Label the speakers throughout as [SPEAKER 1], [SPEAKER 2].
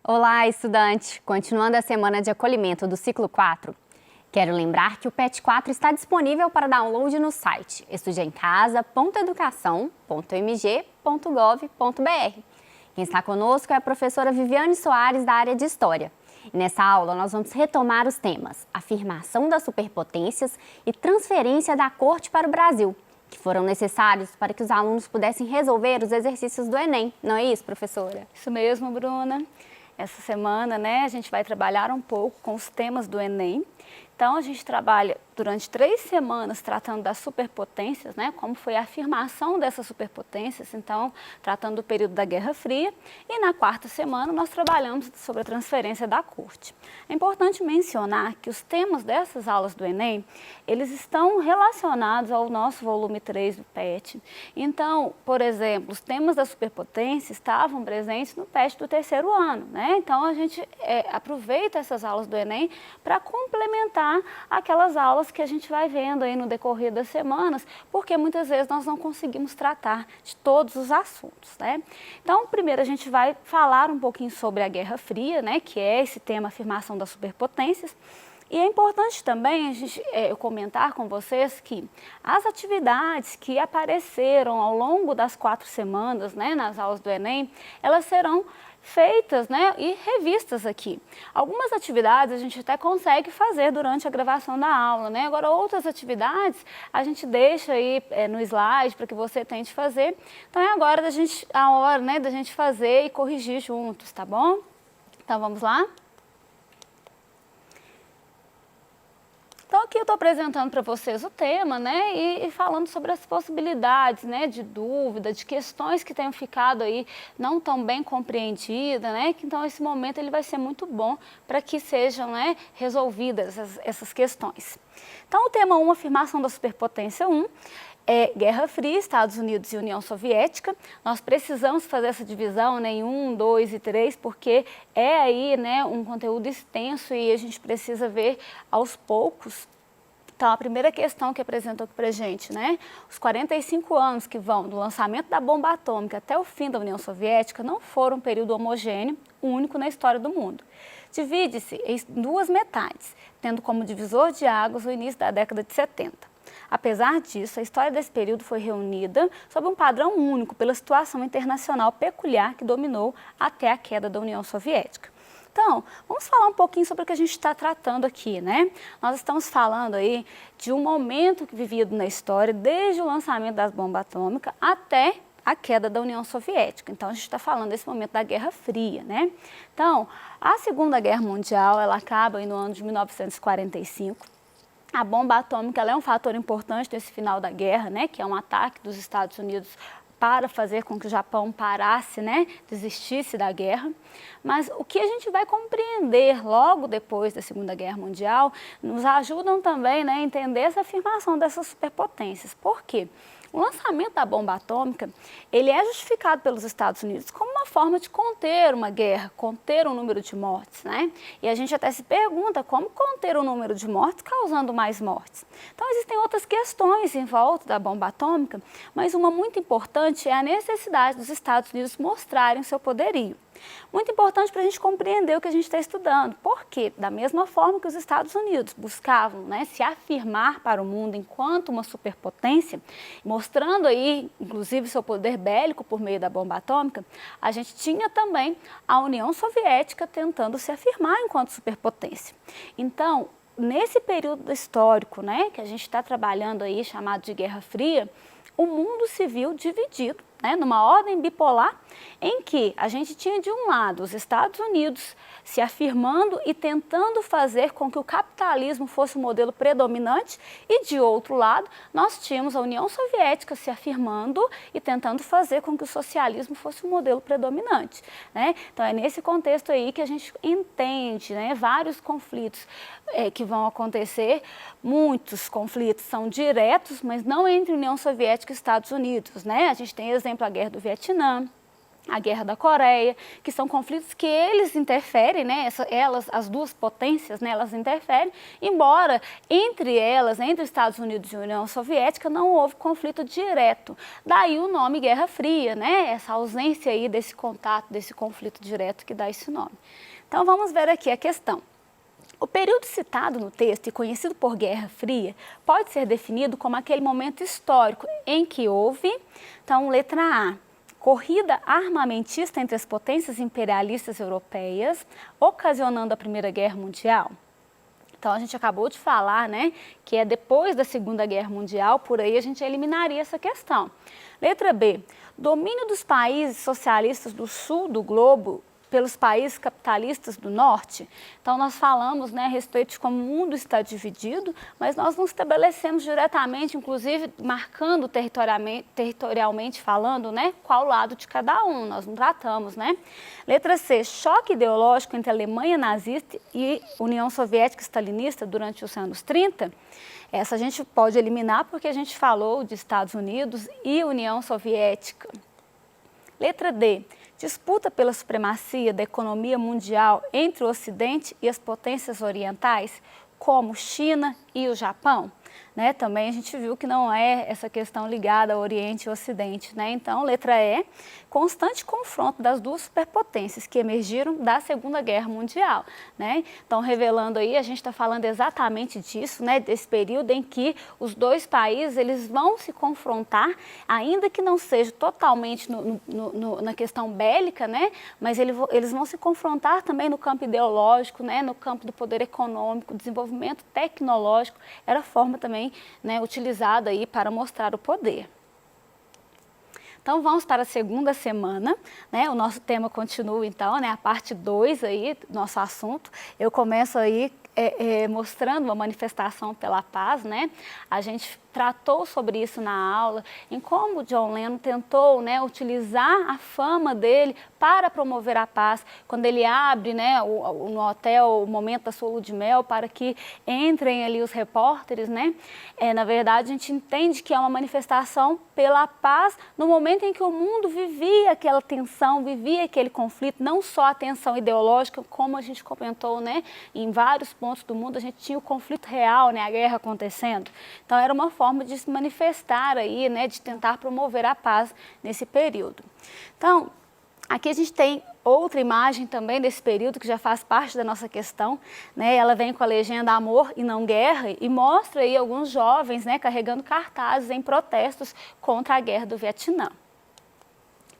[SPEAKER 1] Olá, estudante! Continuando a semana de acolhimento do ciclo 4, quero lembrar que o PET 4 está disponível para download no site estudeemcasa.educação.mg.gov.br. Quem está conosco é a professora Viviane Soares, da área de História. E nessa aula nós vamos retomar os temas afirmação das superpotências e transferência da corte para o Brasil, que foram necessários para que os alunos pudessem resolver os exercícios do Enem. Não é isso, professora?
[SPEAKER 2] Isso mesmo, Bruna. Essa semana, a gente vai trabalhar um pouco com os temas do Enem. Então, a gente trabalha durante 3 semanas tratando das superpotências, como foi a afirmação dessas superpotências, então, tratando do período da Guerra Fria. E na 4ª semana, nós trabalhamos sobre a transferência da corte. É importante mencionar que os temas dessas aulas do Enem, eles estão relacionados ao nosso volume 3 do PET. Então, por exemplo, os temas da superpotência estavam presentes no PET do 3º ano, Então, a gente aproveita essas aulas do Enem para complementar aquelas aulas que a gente vai vendo aí no decorrer das semanas, porque muitas vezes nós não conseguimos tratar de todos os assuntos, Então, primeiro a gente vai falar um pouquinho sobre a Guerra Fria, que é esse tema afirmação das superpotências. E é importante também eu comentar com vocês que as atividades que apareceram ao longo das 4 semanas, nas aulas do Enem, elas serão feitas e revistas aqui. Algumas atividades a gente até consegue fazer durante a gravação da aula, Agora, outras atividades a gente deixa aí no slide para que você tente fazer. Então, é agora a hora da gente fazer e corrigir juntos, tá bom? Então, vamos lá? Então, aqui eu estou apresentando para vocês o tema, e falando sobre as possibilidades, de dúvida, de questões que tenham ficado aí não tão bem compreendidas, Então, esse momento ele vai ser muito bom para que sejam, resolvidas essas questões. Então, o tema 1, afirmação da superpotência 1, é Guerra Fria, Estados Unidos e União Soviética. Nós precisamos fazer essa divisão em 1, 2 e 3, porque é aí um conteúdo extenso e a gente precisa ver aos poucos. Então, a primeira questão que apresentou aqui para a gente, os 45 anos que vão do lançamento da bomba atômica até o fim da União Soviética não foram um período homogêneo, único na história do mundo. Divide-se em 2 metades, tendo como divisor de águas o início da década de 70. Apesar disso, a história desse período foi reunida sob um padrão único pela situação internacional peculiar que dominou até a queda da União Soviética. Então, vamos falar um pouquinho sobre o que a gente está tratando aqui, Nós estamos falando aí de um momento vivido na história, desde o lançamento das bombas atômicas até a queda da União Soviética. Então, a gente está falando desse momento da Guerra Fria, Então, a Segunda Guerra Mundial, ela acaba aí no ano de 1945. A bomba atômica ela é um fator importante nesse final da guerra, que é um ataque dos Estados Unidos para fazer com que o Japão parasse, desistisse da guerra. Mas o que a gente vai compreender logo depois da Segunda Guerra Mundial nos ajudam também a entender essa afirmação dessas superpotências. Por quê? O lançamento da bomba atômica, ele é justificado pelos Estados Unidos como uma forma de conter uma guerra, conter um número de mortes, E a gente até se pergunta como conter o número de mortes causando mais mortes. Então, existem outras questões em volta da bomba atômica, mas uma muito importante é a necessidade dos Estados Unidos mostrarem o seu poderio. Muito importante para a gente compreender o que a gente está estudando. Por quê? Da mesma forma que os Estados Unidos buscavam se afirmar para o mundo enquanto uma superpotência, mostrando aí, inclusive, seu poder bélico por meio da bomba atômica, a gente tinha também a União Soviética tentando se afirmar enquanto superpotência. Então, nesse período histórico, que a gente está trabalhando aí, chamado de Guerra Fria, o mundo se viu dividido, numa ordem bipolar, em que a gente tinha de um lado os Estados Unidos se afirmando e tentando fazer com que o capitalismo fosse o modelo predominante e de outro lado nós tínhamos a União Soviética se afirmando e tentando fazer com que o socialismo fosse o modelo predominante, Então é nesse contexto aí que a gente entende, vários conflitos que vão acontecer, muitos conflitos são diretos, mas não entre União Soviética e Estados Unidos, A gente tem exemplo a Guerra do Vietnã, a Guerra da Coreia, que são conflitos que eles interferem, né? As duas potências, né? Elas interferem, embora entre elas, entre Estados Unidos e União Soviética, não houve conflito direto. Daí o nome Guerra Fria, né? Essa ausência aí desse contato, desse conflito direto que dá esse nome. Então vamos ver aqui a questão. O período citado no texto e conhecido por Guerra Fria pode ser definido como aquele momento histórico em que houve, então letra A, corrida armamentista entre as potências imperialistas europeias, ocasionando a Primeira Guerra Mundial. Então, a gente acabou de falar, né, que é depois da Segunda Guerra Mundial, por aí a gente eliminaria essa questão. Letra B, domínio dos países socialistas do sul do globo pelos países capitalistas do norte. Então, nós falamos, né, a respeito de como o mundo está dividido, mas nós não estabelecemos diretamente, inclusive marcando territorialmente falando, né, qual lado de cada um, nós não tratamos, né. Letra C, choque ideológico entre a Alemanha nazista e União Soviética stalinista durante os anos 30. Essa a gente pode eliminar porque a gente falou de Estados Unidos e União Soviética. Letra D, disputa pela supremacia da economia mundial entre o Ocidente e as potências orientais, como China e o Japão. Né? Também a gente viu que não é essa questão ligada ao Oriente e Ocidente. Né? Então, letra E, constante confronto das duas superpotências que emergiram da Segunda Guerra Mundial. Né? Então, revelando aí, a gente está falando exatamente disso, né? Desse período em que os dois países eles vão se confrontar, ainda que não seja totalmente na questão bélica, né? Mas eles vão se confrontar também no campo ideológico, né? No campo do poder econômico, desenvolvimento tecnológico, era a forma também, né, utilizada aí para mostrar o poder. Então, vamos para a segunda semana, né? O nosso tema continua, então, né? A parte 2 aí do nosso assunto. Eu começo aí mostrando uma manifestação pela paz, né? A gente tratou sobre isso na aula, em como John Lennon tentou, né, utilizar a fama dele para promover a paz, quando ele abre, né, no hotel o momento da sua lua de mel para que entrem ali os repórteres, né? Na verdade, a gente entende que é uma manifestação pela paz no momento em que o mundo vivia aquela tensão, vivia aquele conflito, não só a tensão ideológica, como a gente comentou, né, em vários pontos do mundo a gente tinha o conflito real, né, a guerra acontecendo. Então, era uma forma de se manifestar aí, né, de tentar promover a paz nesse período. Então, aqui a gente tem outra imagem também desse período que já faz parte da nossa questão, né? Ela vem com a legenda Amor e não Guerra e mostra aí alguns jovens, né, carregando cartazes em protestos contra a guerra do Vietnã.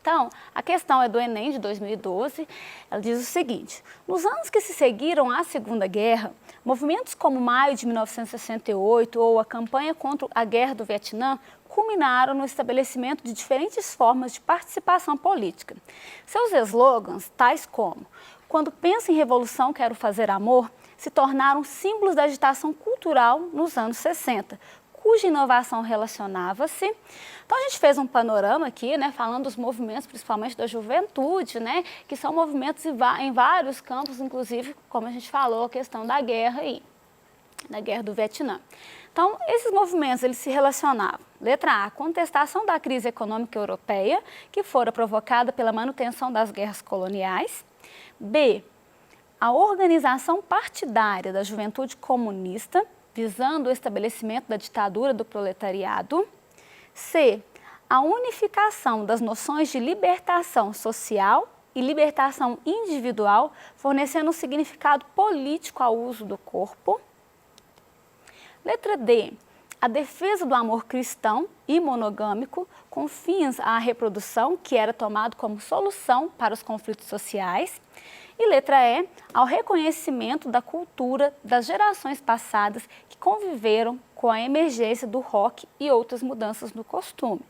[SPEAKER 2] Então, a questão é do Enem de 2012, ela diz o seguinte: nos anos que se seguiram à Segunda Guerra, movimentos como Maio de 1968 ou a campanha contra a Guerra do Vietnã culminaram no estabelecimento de diferentes formas de participação política. Seus slogans, tais como "Quando penso em revolução, quero fazer amor", se tornaram símbolos da agitação cultural nos anos 60, cuja inovação relacionava-se. Então, a gente fez um panorama aqui, né, falando dos movimentos, principalmente da juventude, né, que são movimentos em vários campos, inclusive, como a gente falou, a questão da guerra aí, da guerra do Vietnã. Então, esses movimentos, eles se relacionavam. Letra A, contestação da crise econômica europeia, que fora provocada pela manutenção das guerras coloniais. B, a organização partidária da juventude comunista, visando o estabelecimento da ditadura do proletariado. C, a unificação das noções de libertação social e libertação individual, fornecendo um significado político ao uso do corpo. Letra D, a defesa do amor cristão e monogâmico com fins à reprodução, que era tomado como solução para os conflitos sociais. E letra E, ao reconhecimento da cultura das gerações passadas que conviveram com a emergência do rock e outras mudanças no costume.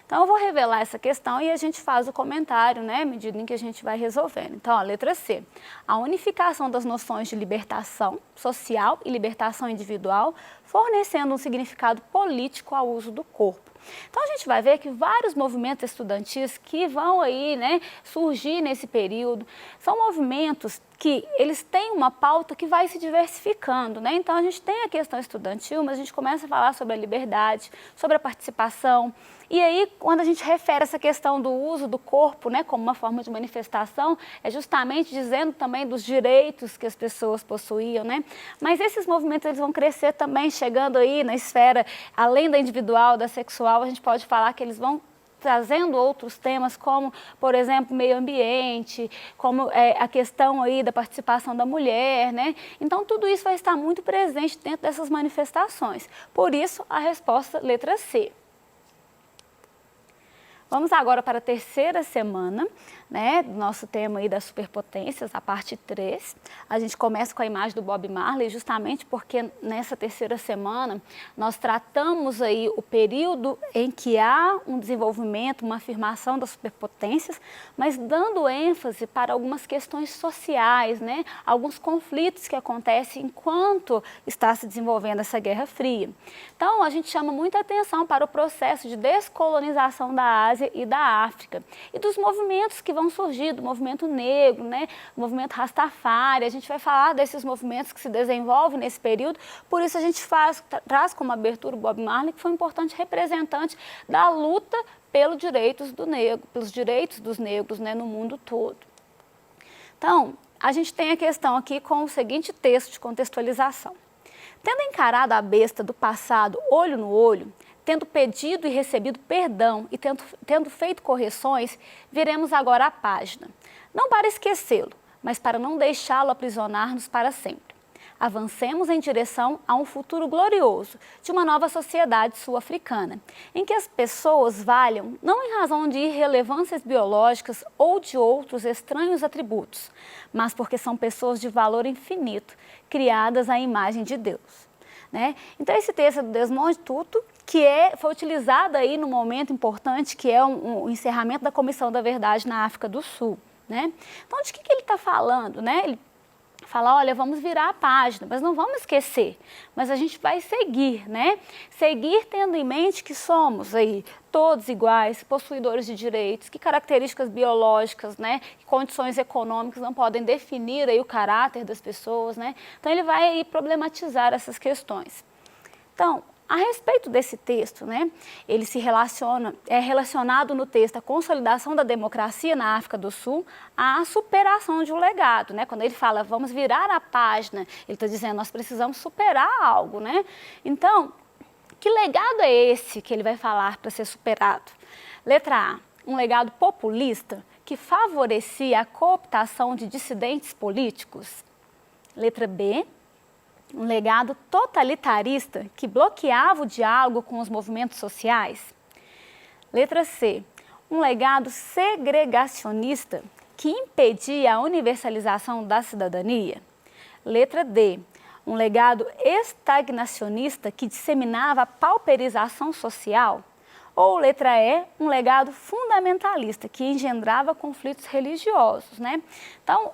[SPEAKER 2] Então, eu vou revelar essa questão e a gente faz o comentário, né, à medida em que a gente vai resolvendo. Então, a letra C, a unificação das noções de libertação social e libertação individual, fornecendo um significado político ao uso do corpo. Então, a gente vai ver que vários movimentos estudantis que vão aí, né, surgir nesse período, são movimentos que eles têm uma pauta que vai se diversificando, né? Então, a gente tem a questão estudantil, mas a gente começa a falar sobre a liberdade, sobre a participação. E aí, quando a gente refere essa questão do uso do corpo, né, como uma forma de manifestação, é justamente dizendo também dos direitos que as pessoas possuíam, né? Mas esses movimentos, eles vão crescer também, chegando aí na esfera, além da individual, da sexual, a gente pode falar que eles vão trazendo outros temas, como, por exemplo, meio ambiente, como a questão aí da participação da mulher, né? Então, tudo isso vai estar muito presente dentro dessas manifestações. Por isso, a resposta letra C. Vamos agora para a terceira semana, né, do nosso tema aí das superpotências, a parte 3. A gente começa com a imagem do Bob Marley, justamente porque nessa terceira semana nós tratamos aí o período em que há um desenvolvimento, uma afirmação das superpotências, mas dando ênfase para algumas questões sociais, né, alguns conflitos que acontecem enquanto está se desenvolvendo essa Guerra Fria. Então, a gente chama muita atenção para o processo de descolonização da Ásia e da África, e dos movimentos que vão surgir, do movimento negro, né, o movimento Rastafari. A gente vai falar desses movimentos que se desenvolvem nesse período, por isso a gente traz como abertura o Bob Marley, que foi um importante representante da luta pelos direitos dos negros, né, no mundo todo. Então, a gente tem a questão aqui com o seguinte texto de contextualização. Tendo encarado a besta do passado olho no olho, tendo pedido e recebido perdão e tendo feito correções, viremos agora à página. Não para esquecê-lo, mas para não deixá-lo aprisionar-nos para sempre. Avancemos em direção a um futuro glorioso de uma nova sociedade sul-africana, em que as pessoas valham não em razão de irrelevâncias biológicas ou de outros estranhos atributos, mas porque são pessoas de valor infinito, criadas à imagem de Deus. Né? Então, esse texto é do Desmond Tutu, que foi utilizado aí no momento importante, que é o encerramento da Comissão da Verdade na África do Sul. Né? Então, de que ele está falando? Né? Ele fala, olha, vamos virar a página, mas não vamos esquecer, mas a gente vai seguir, né? Seguir tendo em mente que somos aí todos iguais, possuidores de direitos, que características biológicas, né, que condições econômicas não podem definir aí o caráter das pessoas, né? Então ele vai aí problematizar essas questões. Então, a respeito desse texto, né, ele é relacionado no texto a consolidação da democracia na África do Sul, à superação de um legado, né? Quando ele fala, vamos virar a página, ele está dizendo, nós precisamos superar algo, né? Então, que legado é esse que ele vai falar para ser superado? Letra A, um legado populista que favorecia a cooptação de dissidentes políticos. Letra B, um legado totalitarista que bloqueava o diálogo com os movimentos sociais. Letra C, um legado segregacionista que impedia a universalização da cidadania. Letra D, um legado estagnacionista que disseminava a pauperização social. Ou letra E, um legado fundamentalista que engendrava conflitos religiosos, né? Então,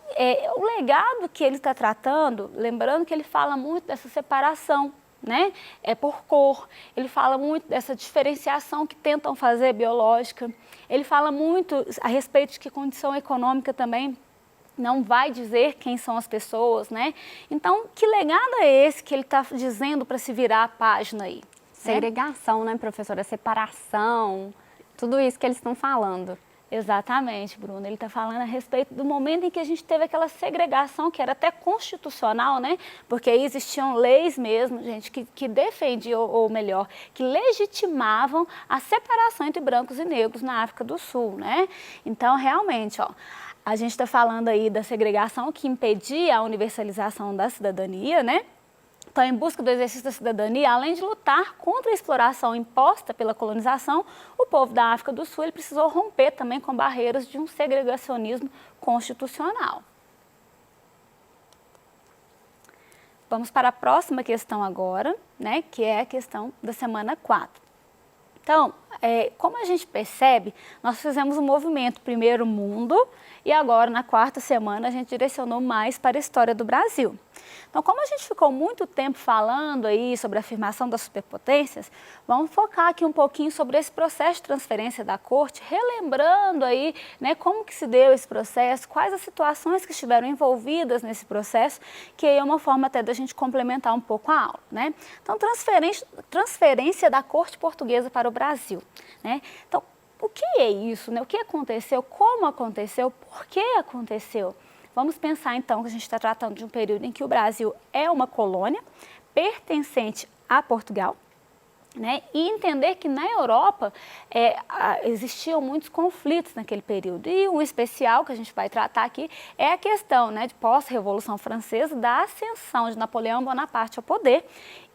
[SPEAKER 2] o legado que ele está tratando, lembrando que ele fala muito dessa separação, né? Por cor, ele fala muito dessa diferenciação que tentam fazer biológica, ele fala muito a respeito de que condição econômica também não vai dizer quem são as pessoas, né? Então, que legado é esse que ele está dizendo para se virar a página aí?
[SPEAKER 1] Segregação, né, professora? Separação, tudo isso que eles estão falando.
[SPEAKER 2] Exatamente, Bruna. Ele está falando a respeito do momento em que a gente teve aquela segregação, que era até constitucional, né? Porque aí existiam leis mesmo, gente, que defendiam, ou melhor, que legitimavam a separação entre brancos e negros na África do Sul, né? Então, realmente, ó, a gente está falando aí da segregação que impedia a universalização da cidadania, né? Então, em busca do exercício da cidadania, além de lutar contra a exploração imposta pela colonização, o povo da África do Sul ele precisou romper também com barreiras de um segregacionismo constitucional. Vamos para a próxima questão agora, né, que é a questão da semana 4. Então, como a gente percebe, nós fizemos um movimento primeiro mundo e agora, na quarta semana, a gente direcionou mais para a história do Brasil. Então, como a gente ficou muito tempo falando aí sobre a afirmação das superpotências, vamos focar aqui um pouquinho sobre esse processo de transferência da corte, relembrando aí, né, como que se deu esse processo, quais as situações que estiveram envolvidas nesse processo, que aí é uma forma até da gente complementar um pouco a aula, né? Então, transferência da corte portuguesa para o Brasil, né? Então, o que é isso, né? O que aconteceu, como aconteceu, por que aconteceu? Vamos pensar então que a gente está tratando de um período em que o Brasil é uma colônia pertencente a Portugal, né? E entender que na Europa existiam muitos conflitos naquele período. E um especial que a gente vai tratar aqui é a questão, né, de pós-Revolução Francesa, da ascensão de Napoleão Bonaparte ao poder.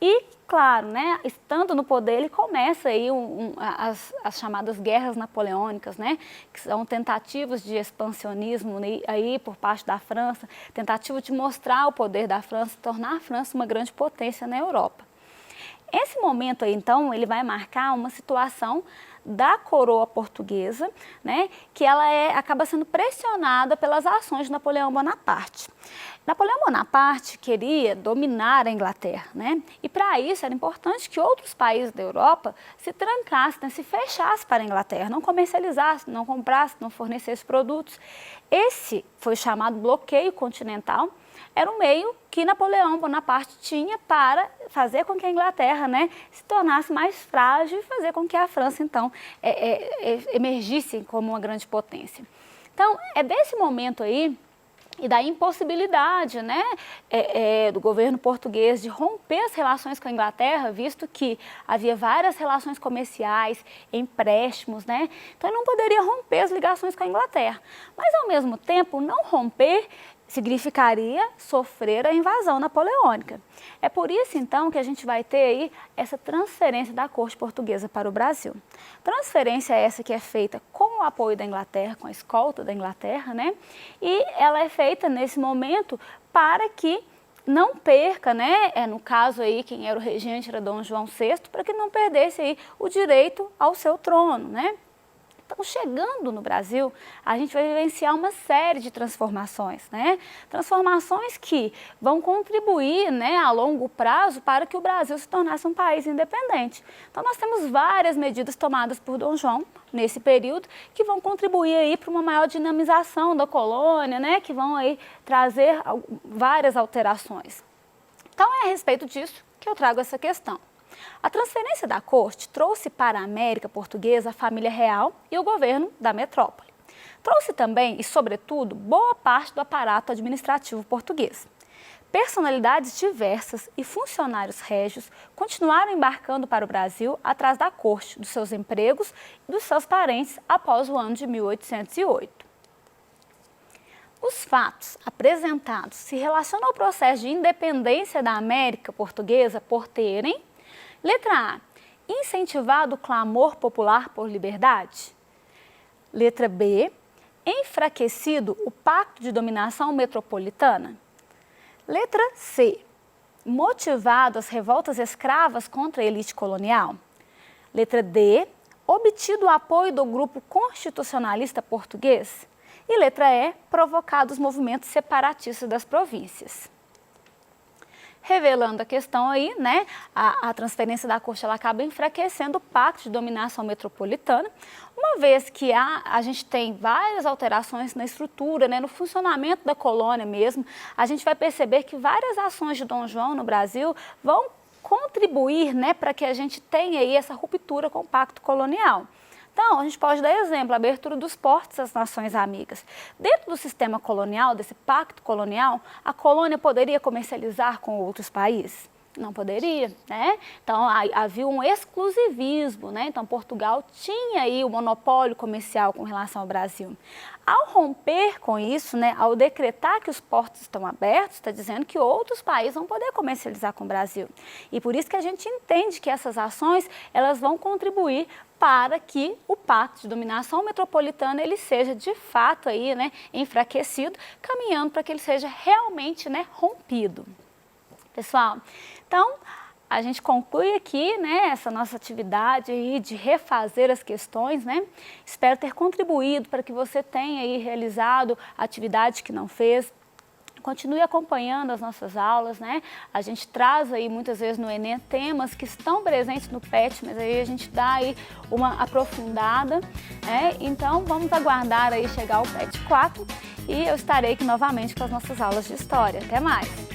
[SPEAKER 2] E, claro, né, estando no poder, ele começa aí as chamadas guerras napoleônicas, né, que são tentativas de expansionismo aí por parte da França, tentativa de mostrar o poder da França, tornar a França uma grande potência na Europa. Esse momento aí, então, ele vai marcar uma situação da coroa portuguesa, né, que ela acaba sendo pressionada pelas ações de Napoleão Bonaparte. Napoleão Bonaparte queria dominar a Inglaterra, né, e para isso era importante que outros países da Europa se trancassem, né, se fechassem para a Inglaterra, não comercializassem, não comprassem, não fornecessem produtos. Esse foi chamado bloqueio continental. Era um meio que Napoleão Bonaparte tinha para fazer com que a Inglaterra, né, se tornasse mais frágil e fazer com que a França, então, emergisse como uma grande potência. Então, é desse momento aí e da impossibilidade, né, do governo português de romper as relações com a Inglaterra, visto que havia várias relações comerciais, empréstimos, né, então ele não poderia romper as ligações com a Inglaterra. Mas, ao mesmo tempo, não romper significaria sofrer a invasão napoleônica. É por isso, então, que a gente vai ter aí essa transferência da corte portuguesa para o Brasil. Transferência essa que é feita com o apoio da Inglaterra, com a escolta da Inglaterra, né? E ela é feita nesse momento para que não perca, né? No caso aí, quem era o regente era Dom João VI, para que não perdesse aí o direito ao seu trono, né? Então, chegando no Brasil, a gente vai vivenciar uma série de transformações, né? Transformações que vão contribuir, né, a longo prazo para que o Brasil se tornasse um país independente. Então, nós temos várias medidas tomadas por Dom João nesse período que vão contribuir aí para uma maior dinamização da colônia, né? Que vão aí trazer várias alterações. Então, é a respeito disso que eu trago essa questão. A transferência da corte trouxe para a América Portuguesa a família real e o governo da metrópole. Trouxe também, e sobretudo, boa parte do aparato administrativo português. Personalidades diversas e funcionários régios continuaram embarcando para o Brasil atrás da corte, dos seus empregos e dos seus parentes após o ano de 1808. Os fatos apresentados se relacionam ao processo de independência da América Portuguesa por terem: letra A, incentivado o clamor popular por liberdade. Letra B, enfraquecido o pacto de dominação metropolitana. Letra C, motivado as revoltas escravas contra a elite colonial. Letra D, obtido o apoio do grupo constitucionalista português. E letra E, provocado os movimentos separatistas das províncias. Revelando a questão aí, né, a transferência da corte ela acaba enfraquecendo o pacto de dominação metropolitana, uma vez que a gente tem várias alterações na estrutura, né, no funcionamento da colônia mesmo, a gente vai perceber que várias ações de Dom João no Brasil vão contribuir, né, para que a gente tenha aí essa ruptura com o pacto colonial. Então, a gente pode dar exemplo, a abertura dos portos às nações amigas. Dentro do sistema colonial, desse pacto colonial, a colônia poderia comercializar com outros países? Não poderia, né? Então, havia um exclusivismo, né? Então, Portugal tinha aí o monopólio comercial com relação ao Brasil. Ao romper com isso, né, ao decretar que os portos estão abertos, está dizendo que outros países vão poder comercializar com o Brasil. E por isso que a gente entende que essas ações, elas vão contribuir para que o pacto de dominação metropolitana ele seja de fato aí, né, enfraquecido, caminhando para que ele seja realmente, né, rompido. Pessoal, então a gente conclui aqui, né, essa nossa atividade aí de refazer as questões, né? Espero ter contribuído para que você tenha aí realizado a atividade que não fez. Continue acompanhando as nossas aulas, né? A gente traz aí muitas vezes no Enem temas que estão presentes no PET, mas aí a gente dá aí uma aprofundada, né? Então vamos aguardar aí chegar ao PET 4 e eu estarei aqui novamente com as nossas aulas de história. Até mais!